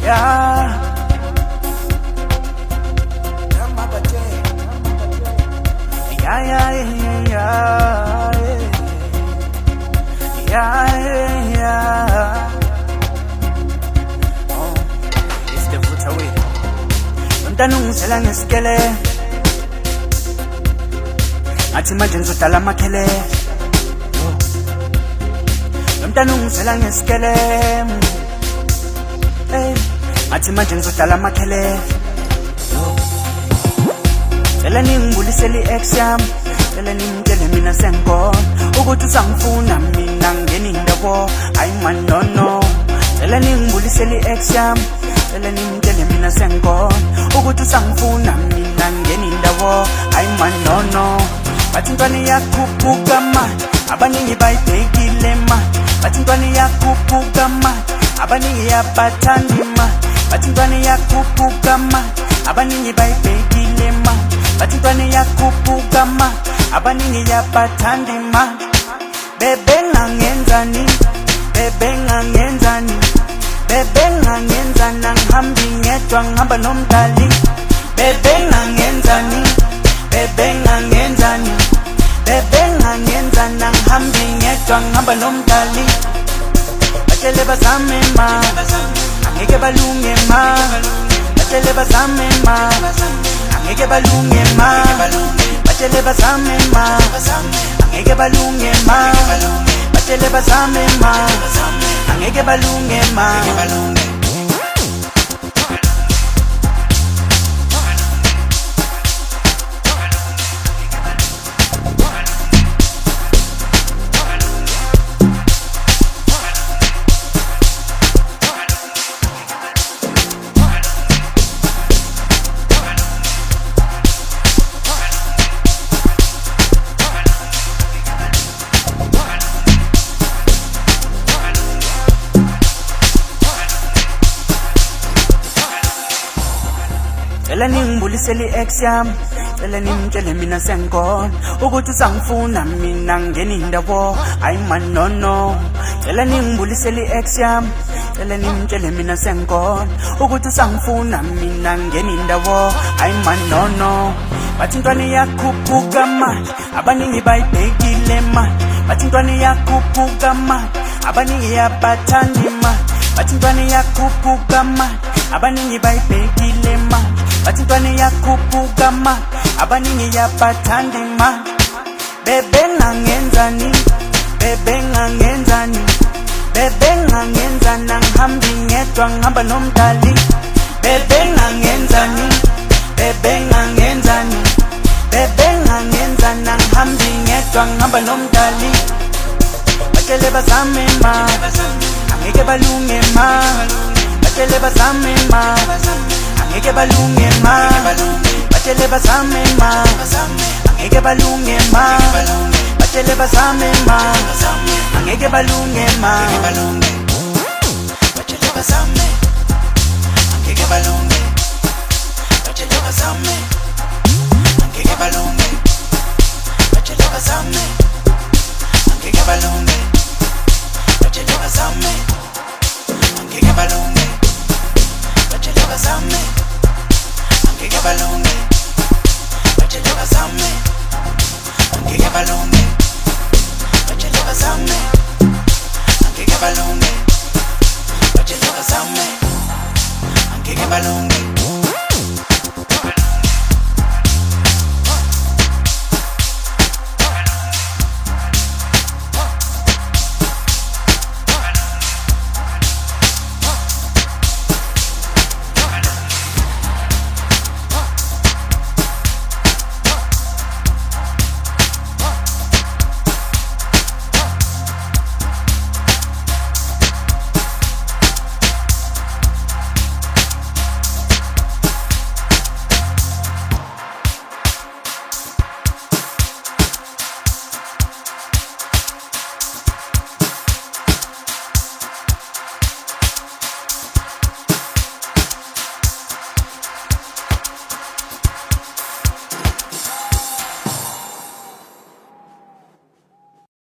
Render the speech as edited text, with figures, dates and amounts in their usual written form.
yeah. Yeah, yeah, yeah, yeah, yeah, yeah. Oh, it's the foot away. Mntana ungisela ngesikele, ngathi manje ngizodala amakhele. Mntana ungisela ngesikele, ngathi manje ngizodala amakhele. Cela ningibulisele i-ex yami, cela ningitshele mina sengibona ukuthi usangifuna mina ngeni indawo, hayi man no no. Cela ningibulisele i-ex yami, cela ningitshele mina sengibona ukuthi usangifuna mina ngeni indawo, hayi man no no. Bathi intwana iyakhuphuka manje, abaningi bayibhekile manje. Bathi intwana iyakhuphuka manje, abaningi yabathanda manje. Bathi intwana iyakhuphuka manje, abaningi bayibhekile manje. Bathi intwana iyakhuphuka manje, abaningi yabathanda manje. Bebe ngangenzani, bebe ngangenzani, bebe ngangenzani, ngihambi ngedwa ngihamba nomdali. Bebe ngangenzani, bebe ngangenzani, bebe ngangenzani, ngihambi ngedwa ngihamba nomdali. Batshele bazame ma, angeke balunge ma. Batshele bazame ma, angeke balunge ma. Batshele bazame ma, angeke balunge ma. Batshele bazame ma, angeke balunge ma. Cela ningibulisele i-ex yami, cela ningitshele mina sengibona ukuthi usangifuna mina ngeni indawo, hayi man no no. Cela ningibulisele i-ex yami, cela ningitshele mina sengibona ukuthi usangifuna mina ngeni indawo, hayi man no no. Bathi intwana iyakhuphuka manje, abaningi bayibhekile manje. Bathi intwana iyakhuphuka manje, abaningi yabathanda manje. Bathi intwana iyakhuphuka manje, abaningi bayibhekile manje. Bathi intwana iyakhuphuka manje, abaningi yabathanda manje. Bebe ngangenzani, bebe ngangenzani, bebe ngangenzani, ngihambi ngedwa ngihamba nomdali. Bebe ngangenzani, bebe ngangenzani, bebe ngangenzani, ngihambi ngedwa ngihamba nomdali. Batshele bazame ma, angeke balunge ma. Batshele bazame ma, angeke balunge ma. Batshele bazame ma, angeke balunge ma. Batshele bazame ma, angeke balunge ma. Batshele bazame, angeke balunge. Batshele bazame, angeke balunge. Batshele bazame, angeke balunge. Batshele bazame, angeke balunge. Batshele bazame, angeke balunge. Batshele bazame, angeke balunge. Batshele bazame, angeke balunge. Batshele bazame, angeke balunge.